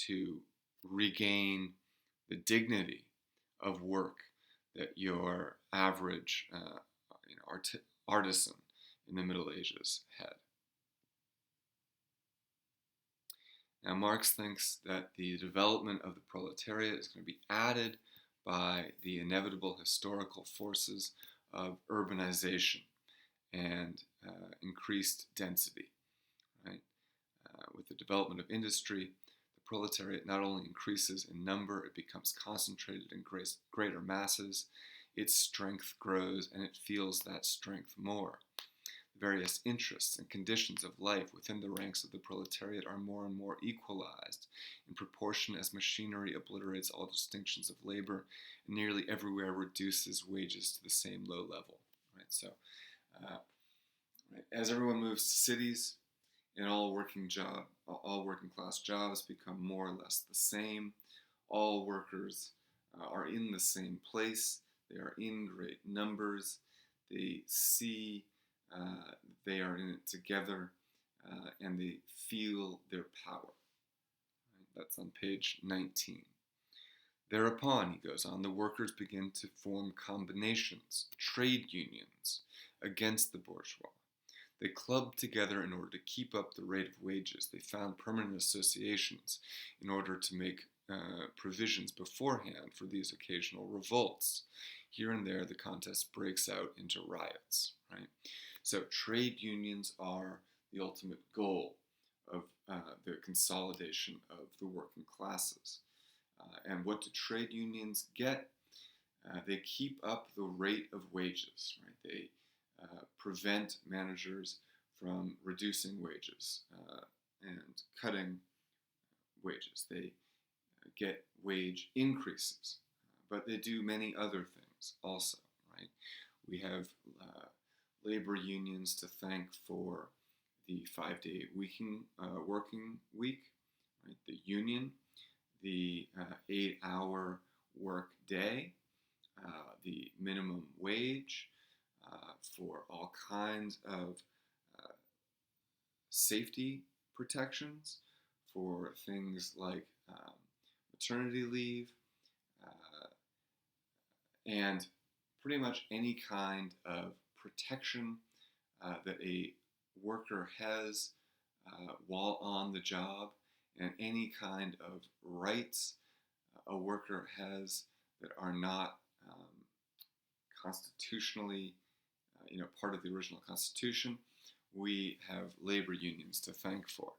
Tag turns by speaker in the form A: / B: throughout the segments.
A: to regain the dignity of work that your average artisan in the Middle Ages had. Now, Marx thinks that the development of the proletariat is going to be added by the inevitable historical forces of urbanization and increased density. Right? With the development of industry, the proletariat not only increases in number, it becomes concentrated in greater masses, its strength grows, and it feels that strength more. Various interests and conditions of life within the ranks of the proletariat are more and more equalized in proportion as machinery obliterates all distinctions of labor and nearly everywhere reduces wages to the same low level. Right? So, as everyone moves to cities, and all working class jobs become more or less the same. All workers are in the same place. They are in great numbers. They see they are in it together, and they feel their power. Right? That's on page 19. Thereupon, he goes on, the workers begin to form combinations, trade unions, against the bourgeois. They clubbed together in order to keep up the rate of wages. They found permanent associations in order to make provisions beforehand for these occasional revolts. Here and there, the contest breaks out into riots. Right? So trade unions are the ultimate goal of the consolidation of the working classes. And what do trade unions get? They keep up the rate of wages. Right? They prevent managers from reducing wages and cutting wages. They get wage increases, but they do many other things also, right? We have labor unions to thank for the 5-day working week, right? The union, the 8-hour work day, the minimum wage, for all kinds of safety protections, for things like maternity leave, and pretty much any kind of protection that a worker has while on the job, and any kind of rights a worker has that are not constitutionally part of the original Constitution, we have labor unions to thank for.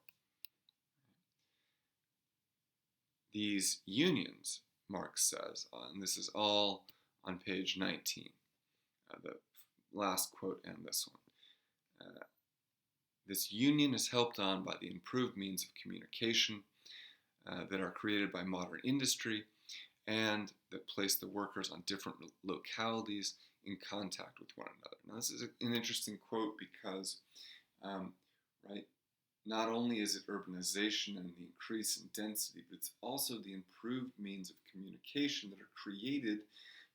A: These unions, Marx says, and this is all on page 19, the last quote and this one. This union is helped on by the improved means of communication that are created by modern industry and that place the workers on different localities in contact with one another. Now, this is an interesting quote because, right, not only is it urbanization and the increase in density, but it's also the improved means of communication that are created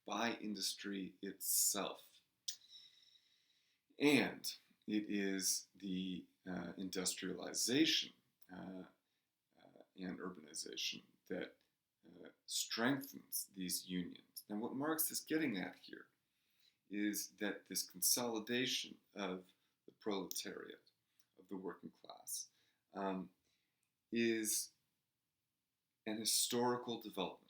A: by industry itself. And it is the industrialization and urbanization that strengthens these unions. And what Marx is getting at here is that this consolidation of the proletariat, of the working class, is an historical development.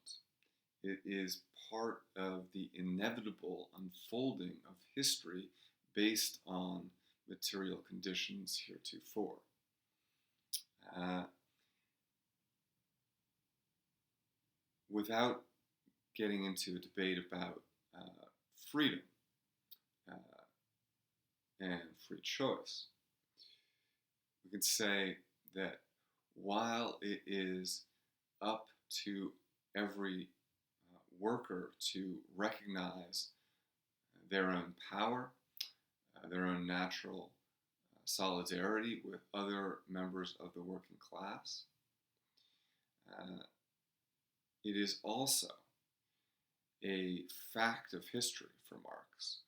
A: It is part of the inevitable unfolding of history based on material conditions heretofore. Without getting into a debate about freedom and free choice, we could say that while it is up to every worker to recognize their own power, their own natural solidarity with other members of the working class, it is also a fact of history for Marx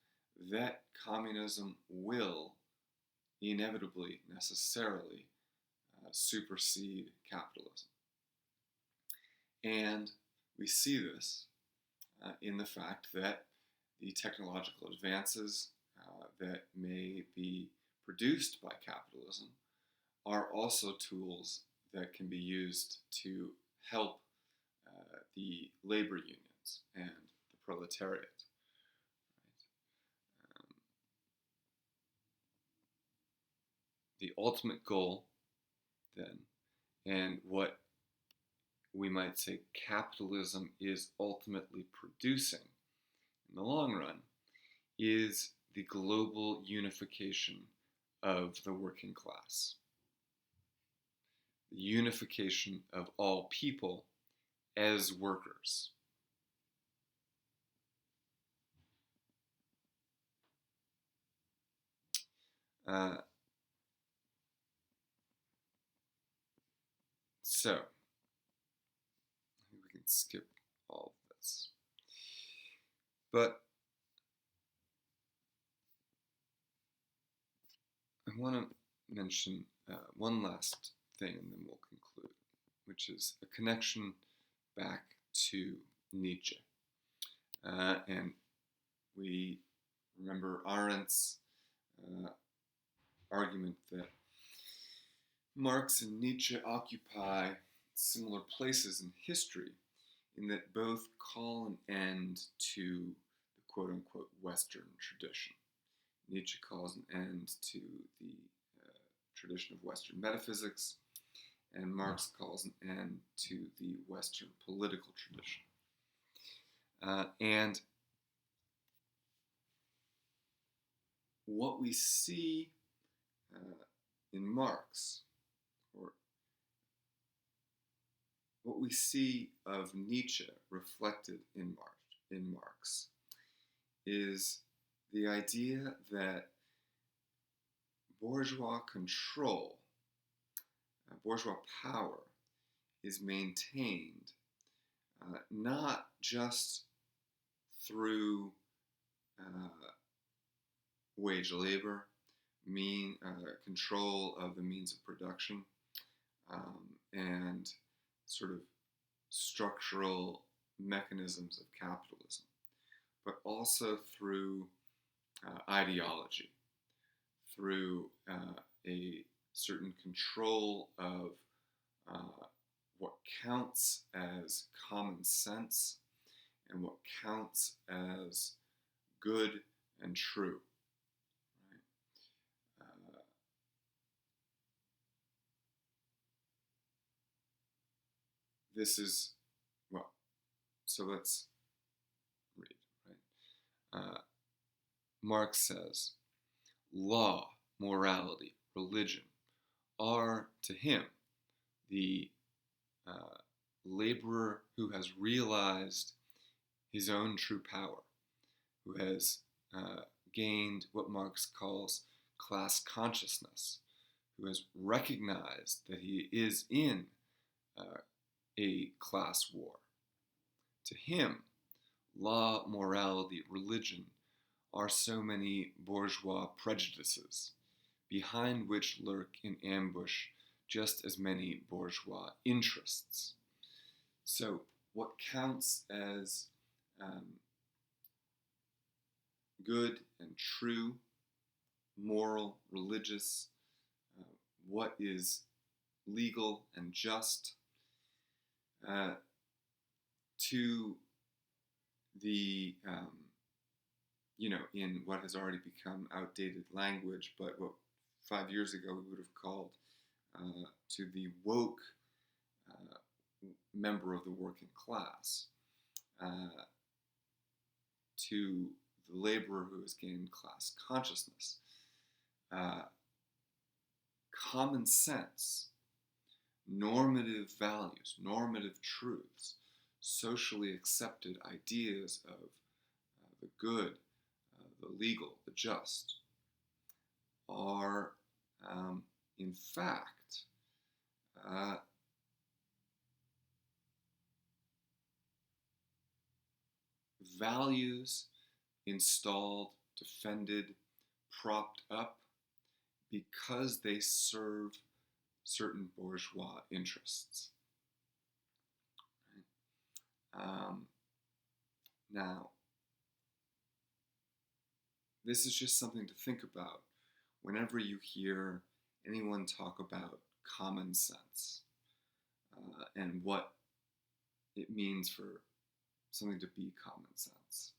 A: that communism will inevitably, necessarily supersede capitalism. And we see this in the fact that the technological advances that may be produced by capitalism are also tools that can be used to help the labor unions and the proletariat. The ultimate goal, then, and what we might say capitalism is ultimately producing in the long run, is the global unification of the working class. The unification of all people as workers. So, I think we can skip all of this. But I want to mention one last thing and then we'll conclude, which is a connection back to Nietzsche. And we remember Arendt's argument that Marx and Nietzsche occupy similar places in history in that both call an end to the quote-unquote Western tradition. Nietzsche calls an end to the tradition of Western metaphysics, and Marx calls an end to the Western political tradition. And what we see in Marx, or what we see of Nietzsche reflected in Marx, is the idea that bourgeois control, bourgeois power, is maintained not just through wage labor, control of the means of production, and sort of structural mechanisms of capitalism, but also through ideology, through a certain control of what counts as common sense and what counts as good and true. This is, well, so let's read, right? Marx says, law, morality, religion are, to him, the laborer who has realized his own true power, who has gained what Marx calls class consciousness, who has recognized that he is in a class war. To him, law, morality, religion are so many bourgeois prejudices, behind which lurk in ambush just as many bourgeois interests. So what counts as good and true, moral, religious, what is legal and just, to the, in what has already become outdated language, but what 5 years ago we would have called to the woke member of the working class, to the laborer who has gained class consciousness. Common sense, normative values, normative truths, socially accepted ideas of the good, the legal, the just, are in fact values installed, defended, propped up because they serve certain bourgeois interests. Now, this is just something to think about whenever you hear anyone talk about common sense and what it means for something to be common sense.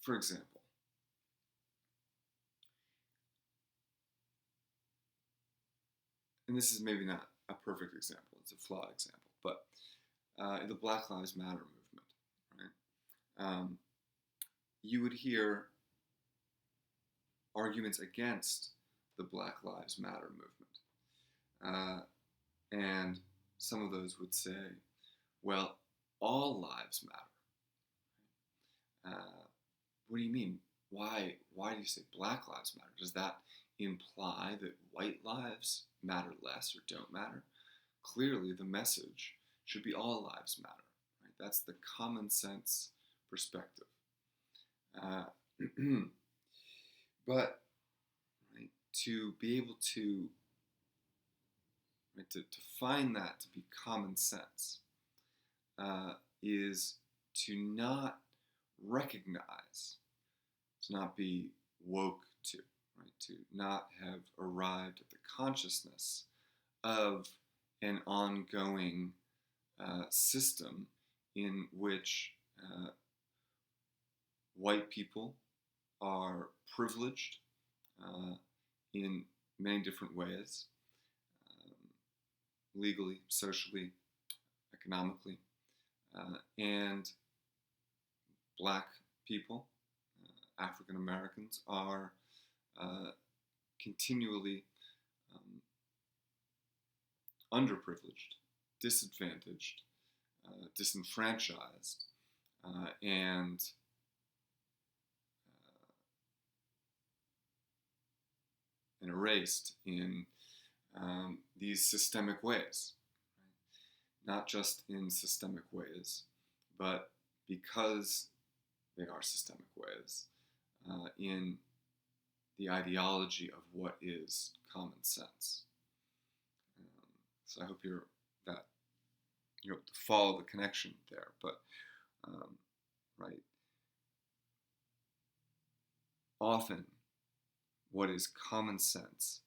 A: For example, and this is maybe not a perfect example, it's a flawed example, but the Black Lives Matter movement, right? You would hear arguments against the Black Lives Matter movement. And some of those would say, well, all lives matter. What do you mean? Why do you say Black Lives Matter? Does that imply that white lives matter less or don't matter? Clearly, the message should be all lives matter. Right? That's the common sense perspective. But right, to be able to, right, to find that to be common sense is to not recognize, to not be woke to, right, to not have arrived at the consciousness of an ongoing system in which white people are privileged in many different ways, legally, socially, economically, and black people, African Americans, are continually underprivileged, disadvantaged, disenfranchised, and erased in these systemic ways. Right? Not just in systemic ways, but because they are systemic ways, in the ideology of what is common sense. So I hope you're to follow the connection there. But right, often what is common sense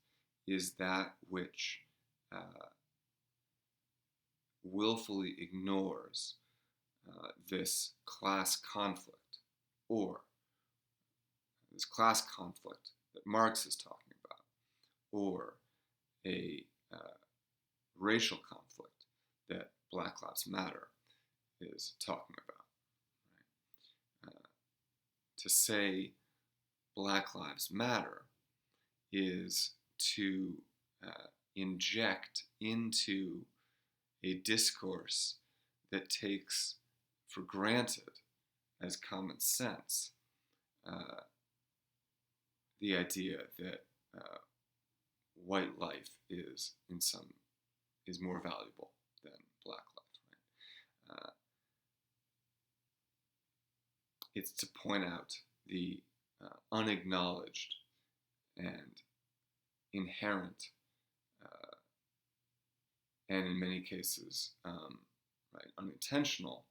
A: is that which willfully ignores this class conflict, or this class conflict that Marx is talking about, or a racial conflict that Black Lives Matter is talking about. Right? To say Black Lives Matter is to inject into a discourse that takes for granted as common sense the idea that white life is more valuable than black life. Right? It's to point out the unacknowledged and inherent, and in many cases, right, unintentional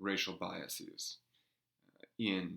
A: racial biases in